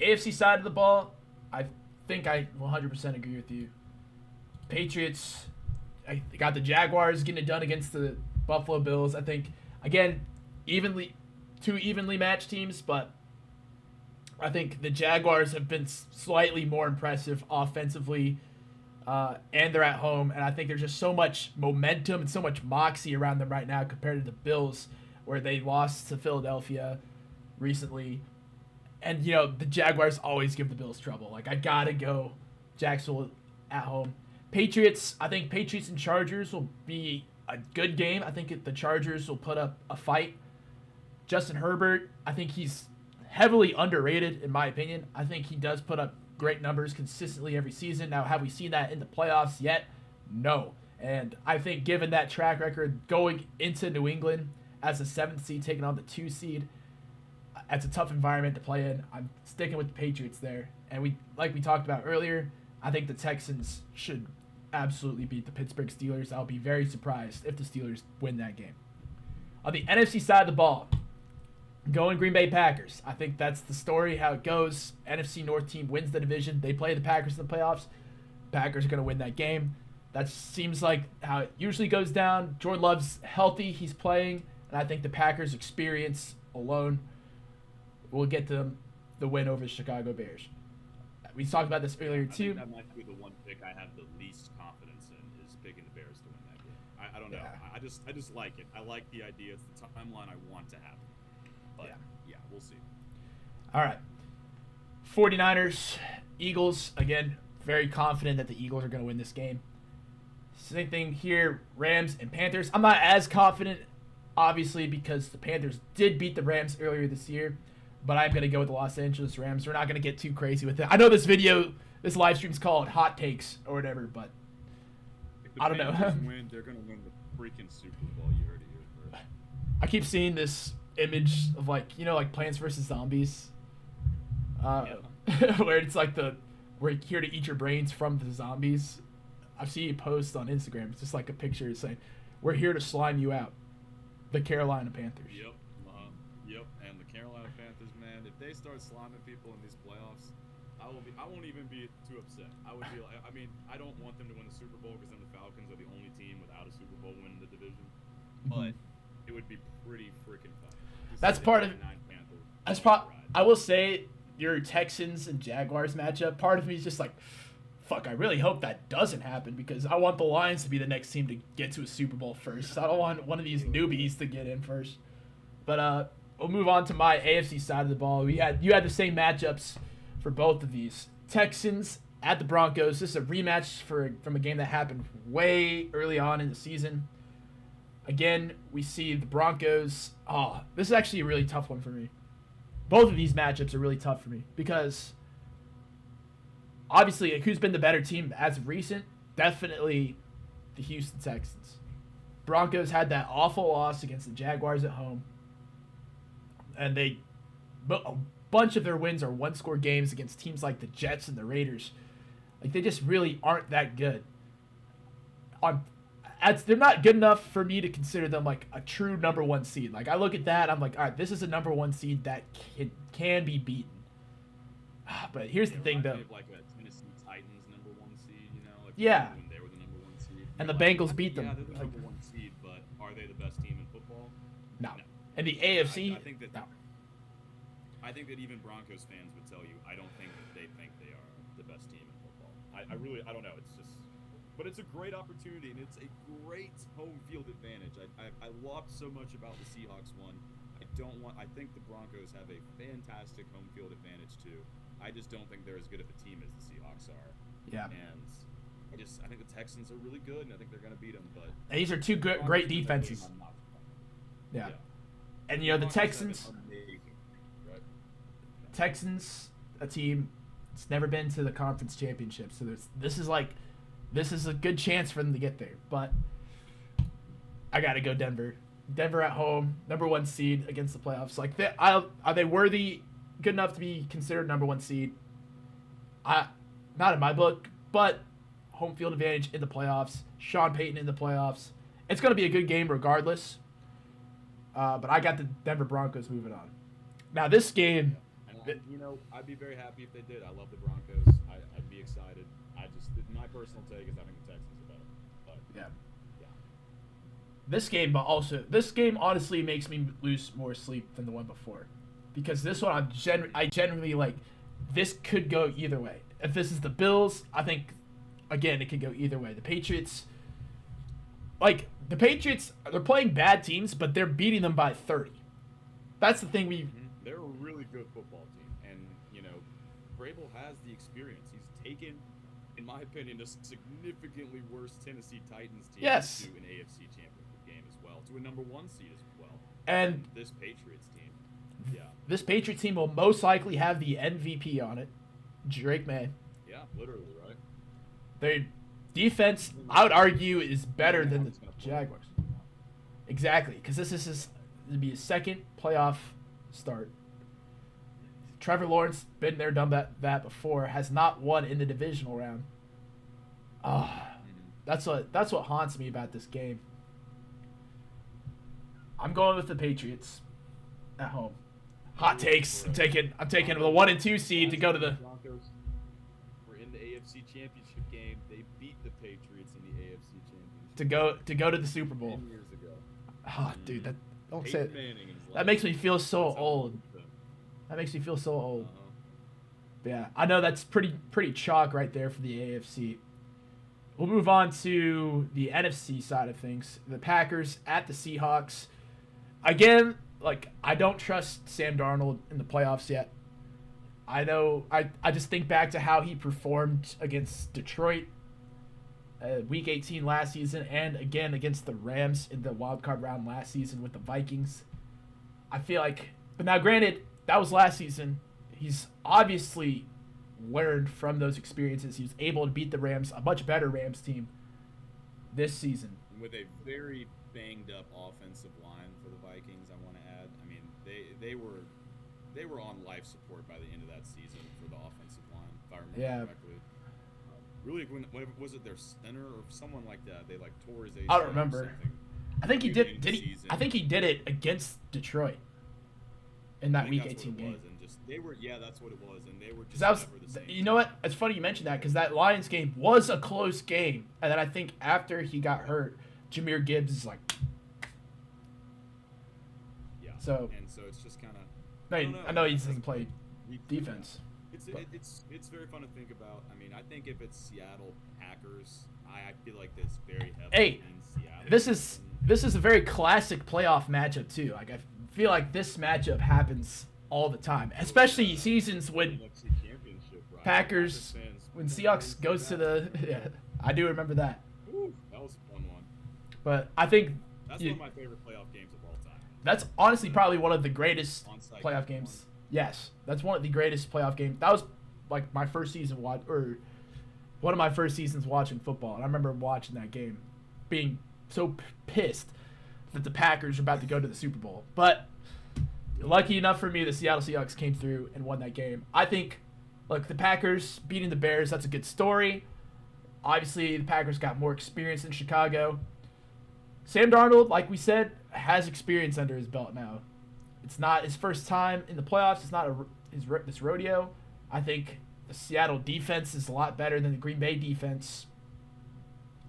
AFC side of the ball, I think I 100% agree with you. Patriots, I got the Jaguars getting it done against the Buffalo Bills. I think again, evenly, two evenly matched teams, but I think the Jaguars have been slightly more impressive offensively, and they're at home. And I think there's just so much momentum and so much moxie around them right now compared to the Bills, where they lost to Philadelphia recently. And the Jaguars always give the Bills trouble. Like I gotta go Jacksonville at home. Patriots, I think Patriots and Chargers will be a good game. I think the Chargers will put up a fight. Justin Herbert, I think he's heavily underrated in my opinion. I think he does put up great numbers consistently every season. Now, have we seen that in the playoffs yet? No. And I think given that track record going into New England as a 7th seed taking on the 2 seed, it's a tough environment to play in. I'm sticking with the Patriots there. And we talked about earlier, I think the Texans should absolutely beat the Pittsburgh Steelers. I'll be very surprised if the Steelers win that game. On the NFC side of the ball, going Green Bay Packers. I think that's the story, how it goes. NFC North team wins the division. They play the Packers in the playoffs. Packers are going to win that game. That seems like how it usually goes down. Jordan Love's healthy. He's playing. And I think the Packers' experience alone will get them the win over the Chicago Bears. We talked about this earlier, I too. think that might be the one pick I have the least confidence in is picking the Bears to win that game. I don't know. Yeah. I just like it. I like the idea. It's the timeline I want to happen. But yeah, we'll see. All right. 49ers, Eagles. Again, very confident that the Eagles are going to win this game. Same thing here, Rams and Panthers. I'm not as confident, obviously, because the Panthers did beat the Rams earlier this year. But I'm going to go with the Los Angeles Rams. We're not going to get too crazy with it. I know this live stream's called Hot Takes or whatever, but If the I don't know. Panthers win, they're going to win the freaking Super Bowl. You heard it here first. I keep seeing this image of like Plants vs Zombies, where it's like we're here to eat your brains from the zombies. I've seen a post on Instagram. It's just like a picture saying, "We're here to slime you out." The Carolina Panthers. Yep. Yep. And the Carolina Panthers, man, if they start slamming people in these playoffs, I won't even be too upset. I would be like, I mean, I don't want them to win the Super Bowl because then the Falcons are the only team without a Super Bowl win in the division. But it would be pretty freaking fun. That's part of. I will say your Texans and Jaguars matchup. Part of me is just like, fuck. I really hope that doesn't happen because I want the Lions to be the next team to get to a Super Bowl first. I don't want one of these newbies to get in first. But we'll move on to my AFC side of the ball. You had the same matchups for both of these. Texans at the Broncos. This is a rematch from a game that happened way early on in the season. Again, we see the Broncos. Oh, this is actually a really tough one for me. Both of these matchups are really tough for me because obviously, who's been the better team as of recent? Definitely the Houston Texans. Broncos had that awful loss against the Jaguars at home. And a bunch of their wins are one-score games against teams like the Jets and the Raiders. Like, they just really aren't that good. They're not good enough for me to consider them like a true number 1 seed. Like, I look at that, I'm like, all right, this is a number 1 seed that can be beaten. But here's the thing, though. Like a Tennessee Titans number 1 seed, like yeah. when they were the number 1 seed. And the Bengals beat them. Yeah, they're the number 1 seed, but are they the best team in football? No. And the AFC? I think that. No. I think that even Broncos fans would tell you, I don't think that they think they are the best team in football. I don't know. It's just, but it's a great opportunity and it's a great home field advantage. I loved so much about the Seahawks one. I think the Broncos have a fantastic home field advantage too. I just don't think they're as good of a team as the Seahawks are. Yeah. And I think the Texans are really good and I think they're going to beat them. But and these are two great defenses. Yeah. And the Texans. Texans, a team that's never been to the conference championship, so this is a good chance for them to get there. But I gotta go Denver. Denver at home, number 1 seed against the playoffs. Like, are they worthy, good enough to be considered number 1 seed? Not in my book, but home field advantage in the playoffs. Sean Payton in the playoffs. It's gonna be a good game regardless. But I got the Denver Broncos moving on. Now this game. And I'd be very happy if they did. I love the Broncos. I'd be excited. My personal take is I think the Texans are better. But Yeah. yeah. This game honestly makes me lose more sleep than the one before, because this one I genuinely like. This could go either way. If this is the Bills, I think again it could go either way. The Patriots, they're playing bad teams, but they're beating them by 30. That's the thing They're a really good football team, and Vrabel has the experience. He's taken, in my opinion, a significantly worse Tennessee Titans team Yes. to an AFC Championship game as well, to a number 1 seed as well. And this Patriots team, yeah, this Patriots team will most likely have the MVP on it, Drake May. yeah, literally, right? Their defense, I would argue, is better than the Jaguars. Exactly, because this is to be his second playoff start. Trevor Lawrence, been there, done that before, has not won in the divisional round. That's what haunts me about this game. I'm going with the Patriots at home. Hot takes. I'm taking the 1 and 2 seed to go to the. Broncos were in the AFC Championship game. They beat the Patriots in the AFC Championship. To go to the Super Bowl. 10 years ago. Oh, dude, don't say Peyton it. Manning is That makes me feel so That's how old. old it's That makes me feel so old. been. But yeah, I know that's pretty chalk right there for the AFC. We'll move on to the NFC side of things. The Packers at the Seahawks. Again, I don't trust Sam Darnold in the playoffs yet. I know. I just think back to how he performed against Detroit, Week 18 last season, and again against the Rams in the wild card round last season with the Vikings. I feel like, but now granted, that was last season. He's obviously learned from those experiences. He was able to beat the Rams, a much better Rams team, this season. With a very banged up offensive line for the Vikings, I want to add. I mean, they were on life support by the end of that season for the offensive line, if I remember correctly. Really, when was it their center or someone like that? They tore his ACL. I don't remember. I think he did. I think he did it against Detroit in that Week 18 game. That's what it was, and they were just That was, never the same. you know what? It's funny you mentioned that, because that Lions game was a close game, and then I think after he got hurt, Jahmyr Gibbs is like. Yeah. So it's just kind of. I know he doesn't play defense. It's very fun to think about. I mean, I think if it's Seattle Packers, I feel like this very heavily in Seattle. This is a very classic playoff matchup too. I feel like this matchup happens all the time, especially seasons when Packers, when Seahawks goes to the. Yeah, I do remember that. Ooh, that was a fun one. But I think that's one of my favorite playoff games of all time. That's honestly probably one of the greatest On-site playoff games. Yes, that's one of the greatest playoff games. That was my first season one of my first seasons watching football, and I remember watching that game, being so pissed that the Packers were about to go to the Super Bowl. But lucky enough for me, the Seattle Seahawks came through and won that game. I think, the Packers beating the Bears, that's a good story. Obviously, the Packers got more experience in Chicago. Sam Darnold, like we said, has experience under his belt now. It's not his first time in the playoffs. It's not this rodeo. I think the Seattle defense is a lot better than the Green Bay defense.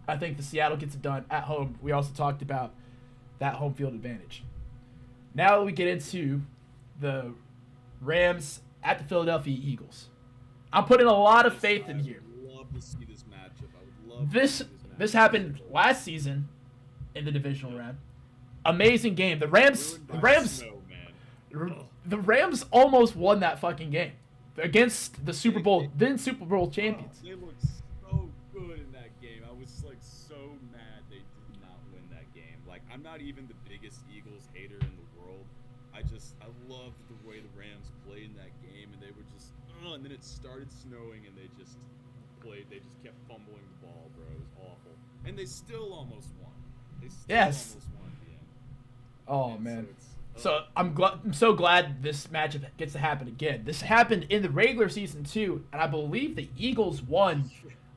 I think the Seattle gets it done at home. We also talked about that home field advantage. Now we get into the Rams at the Philadelphia Eagles. I'm putting a lot of faith in here. I would love to see this matchup. I would love This happened last season in the divisional round. Amazing game. The Rams almost won that fucking game against the Super Bowl champions. They looked so good in that game. I was so mad they did not win that game. I'm not even the biggest Eagles hater in the world. I loved the way the Rams played in that game, and they were just and then it started snowing, and they just kept fumbling the ball, bro. It was awful. And they still almost won. Yes. Almost won at the end. Oh, And man. it's, So I'm so glad this matchup gets to happen again. This happened in the regular season too, and I believe the Eagles won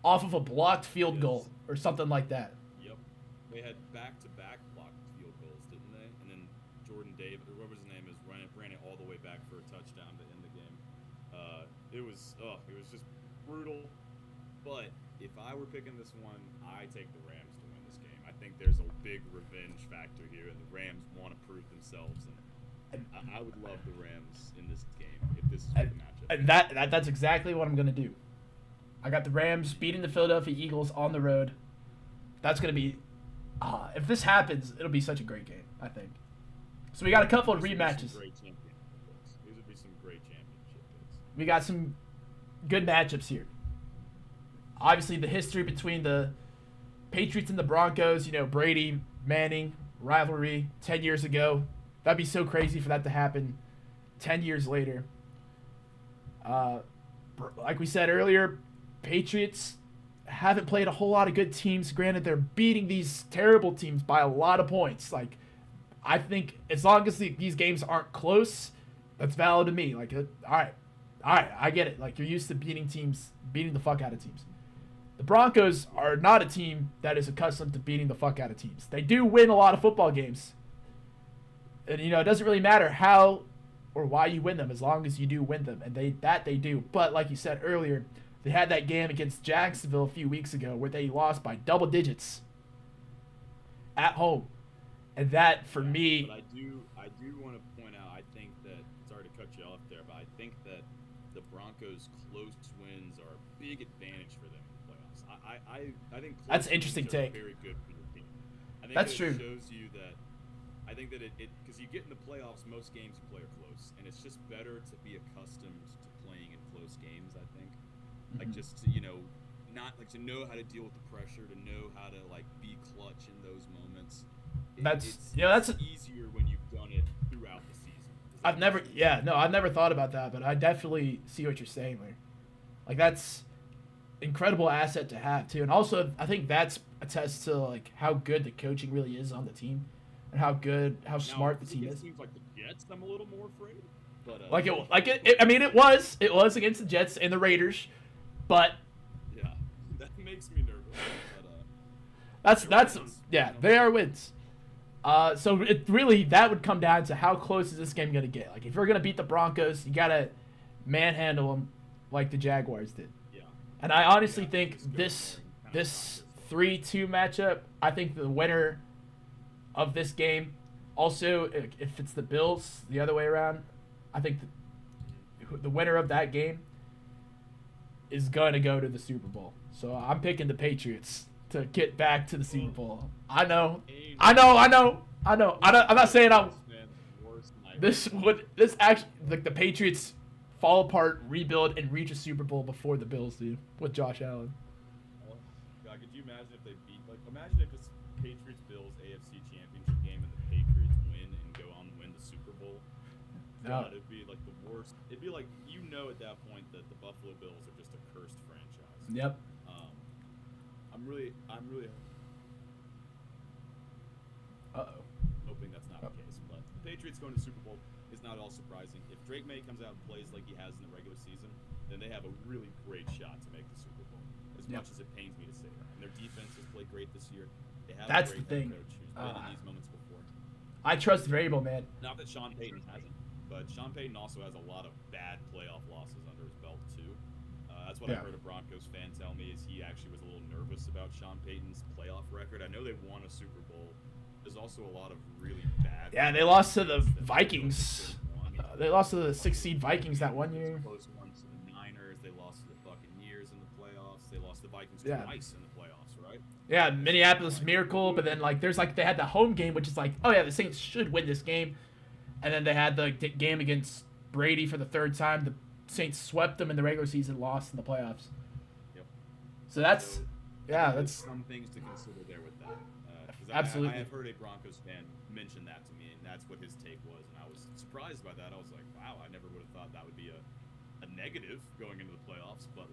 off of a blocked field goal or something like that. Yep. They had back-to-back blocked field goals, didn't they? And then Jordan Davis, or whatever his name is, ran it all the way back for a touchdown to end the game. it was just brutal. But if I were picking this one, I take the Rams to win this game. I think there's a big revenge factor here, and the Rams want to prove themselves. And I would love the Rams in this game if this is the matchup. And that's exactly what I'm gonna do. I got the Rams beating the Philadelphia Eagles on the road. That's gonna be, if this happens, it'll be such a great game. I think. So we got a couple of rematches. These would be some great championship picks. We got some good matchups here. Obviously, the history between the Patriots and the Broncos, Brady, Manning, rivalry 10 years ago. That'd be so crazy for that to happen 10 years later. Like we said earlier, Patriots haven't played a whole lot of good teams. Granted, they're beating these terrible teams by a lot of points. I think as long as these games aren't close, that's valid to me. All right, I get it. You're used to beating the fuck out of teams. The Broncos are not a team that is accustomed to beating the fuck out of teams. They do win a lot of football games. And, it doesn't really matter how or why you win them as long as you do win them. And they do. But like you said earlier, they had that game against Jacksonville a few weeks ago where they lost by double digits at home. And that, for me... But I do want to point out, I think that, sorry to cut you off there, but I think that the Broncos' close wins are a big advantage for them in the playoffs. I think close that's an interesting wins are take. very good for your team. I think that's that true. It shows you that, I think that it because you get in the playoffs, most games you play are close, and it's just better to be accustomed to playing in close games, I think. Just to, to know how to deal with the pressure, to know how to be clutch in those moments. It's easier when you've done it throughout the season. I've never thought about that, but I definitely see what you're saying there. That's incredible asset to have too, and also I think that's attests to how good the coaching really is on the team, and how smart the team is. It seems like the Jets, I'm a little more afraid. But it was against the Jets and the Raiders, but yeah, that makes me nervous. But, they are wins. So that would come down to how close is this game gonna get. If you're gonna beat the Broncos, you gotta manhandle them like the Jaguars did. Yeah. And I honestly think this 3-2 matchup, I think the winner of this game, also if it's the Bills the other way around, I think the winner of that game is going to go to the Super Bowl. So I'm picking the Patriots to get back to the Super Bowl. I'm not saying this actually the Patriots fall apart, rebuild, and reach a Super Bowl before the Bills do with Josh Allen. God, could you imagine if they imagine if it's Patriots-Bills AFC Championship game and the Patriots win and go on to win the Super Bowl? God, it'd be the worst. It'd be at that point that the Buffalo Bills are just a cursed franchise. Yep. I'm really hoping that's not the case. But the Patriots going to the Super Bowl is not at all surprising. If Drake May comes out and plays like he has in the regular season, then they have a really great shot to make the Super Bowl. As much as it pains me to say that. And their defense has played great this year. They have That's a great the thing. head coach who's been in these moments before. I trust Vrabel, man. Not that Sean Payton hasn't, but Sean Payton also has a lot of bad playoff losses under his belt too. That's what I heard a Broncos fan tell me is he actually was a little nervous about Sean Payton's playoff record. I know they won a Super Bowl. There's also a lot of really bad. Yeah, they lost to the Vikings. They lost to the 6-seed Vikings that one year. Close ones to the Niners. They lost to the Buccaneers in the playoffs. They lost to the Vikings twice in the playoffs, right? Yeah, Minneapolis Miracle, but then they had the home game, which is the Saints should win this game, and then they had the game against Brady for the third time. The Saints swept them in the regular season, lost in the playoffs. Yep. So that's some things to consider there with that. Absolutely. I have heard a Broncos fan mention that to me, and that's what his take was, and I was surprised by that. I was like, wow, I never would have thought that would be a negative going into the playoffs, but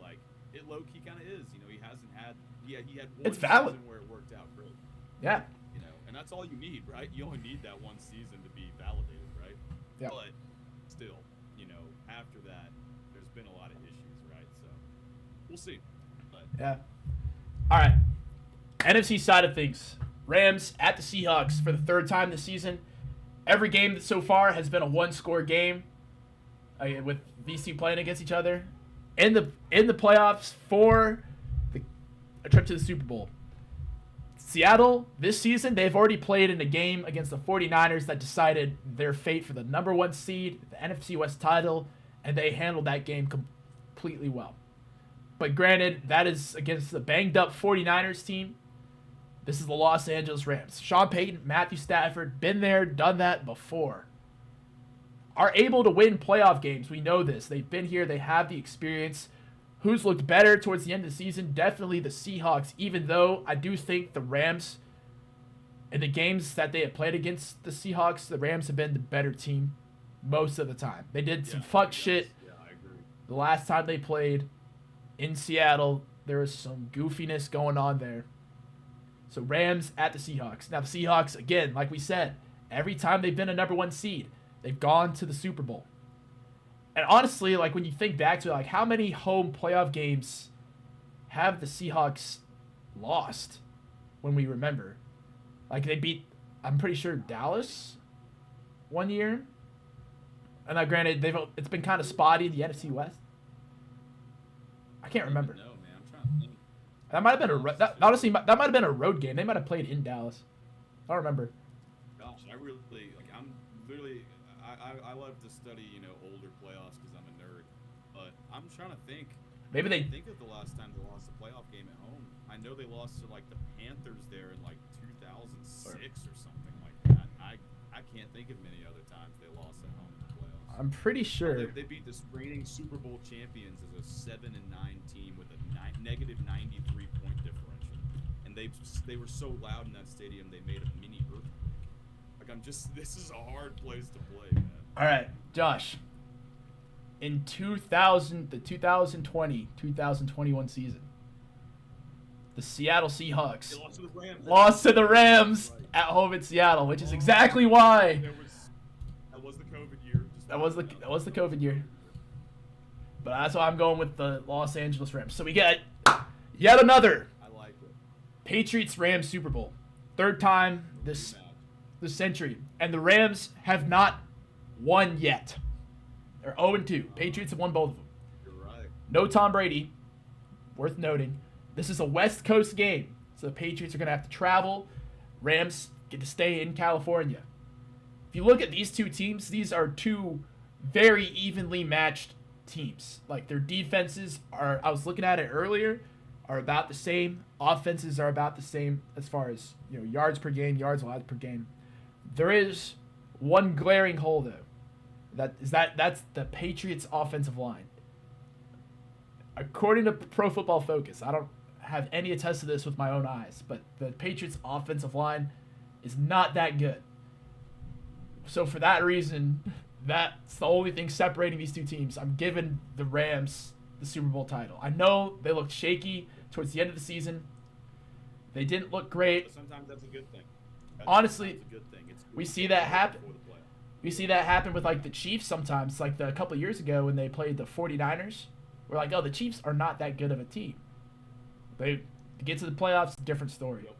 it low key kind of is. He hasn't had he had one it's valid. season where it worked out great. Yeah. And that's all you need, right? You only need that one season to be validated, right? Yeah. But still, after that, there's been a lot of issues, right? So we'll see. But yeah. All right. NFC side of things. Rams at the Seahawks for the third time this season. Every game so far has been a one-score game with these two playing against each other. in the playoffs for a trip to the Super Bowl. Seattle, this season, they've already played in a game against the 49ers that decided their fate for the number 1 seed, the NFC West title, and they handled that game completely well. But granted, that is against the banged-up 49ers team. This is the Los Angeles Rams. Sean Payton, Matthew Stafford, been there, done that before. Are able to win playoff games. We know this. They've been here. They have the experience. Who's looked better towards the end of the season? Definitely the Seahawks, even though I do think the Rams, in the games that they have played against the Seahawks, the Rams have been the better team most of the time. They did some fuck shit. Yeah, I agree. The last time they played in Seattle, there was some goofiness going on there. So Rams at the Seahawks. Now the Seahawks, again, like we said, every time they've been a number 1 seed, they've gone to the Super Bowl. And honestly, like when you think back to it, like how many home playoff games have the Seahawks lost when we remember? Like they beat, I'm pretty sure, Dallas one year. And now granted, it's been kind of spotty in the NFC West. I can't remember. No, man, I'm trying to think. That might have been honestly, that might have been a road game. They might have played in Dallas. I don't remember. Gosh, I really like. I'm literally. I love to study, older playoffs because I'm a nerd. But I'm trying to think. Maybe they think of the last time they lost a playoff game at home. I know they lost to like the Panthers there in like 2006 or something like that. I can't think of many other times they lost at home in the playoffs. I'm pretty sure. They beat the reigning Super Bowl champions as a 7-9 team with a negative 93 point differential, and they were so loud in that stadium they made a mini earthquake. Like this is a hard place to play, man. All right, Josh. In the 2020-2021 season, the Seattle Seahawks They lost to the Rams. lost to the Rams at home in Seattle, which is exactly why. That was the COVID year. That was the COVID year. But that's why I'm going with the Los Angeles Rams. So we get yet another I like it. Patriots-Rams Super Bowl. Third time this century. And the Rams have not won yet. They're 0-2. Patriots have won both of them. You're right. No Tom Brady. Worth noting. This is a West Coast game. So the Patriots are going to have to travel. Rams get to stay in California. If you look at these two teams, these are two very evenly matched teams. Like their defenses are, I was looking at it earlier, are about the same. Offenses are about the same as far as yards per game, yards allowed per game. There is one glaring hole though. That's the Patriots offensive line. According to Pro Football Focus, I don't have any attest to this with my own eyes, but the Patriots offensive line is not that good. So for that reason, that's the only thing separating these two teams. I'm giving the Rams the Super Bowl title. I know they looked shaky towards the end of the season. They didn't look great. But sometimes that's a good thing. Honestly, That's a good thing. we see that happen. Before the playoffs. We see that happen with like the Chiefs sometimes. Like a couple of years ago when they played the 49ers. We're like, oh, the Chiefs are not that good of a team. They get to the playoffs, different story. Yep.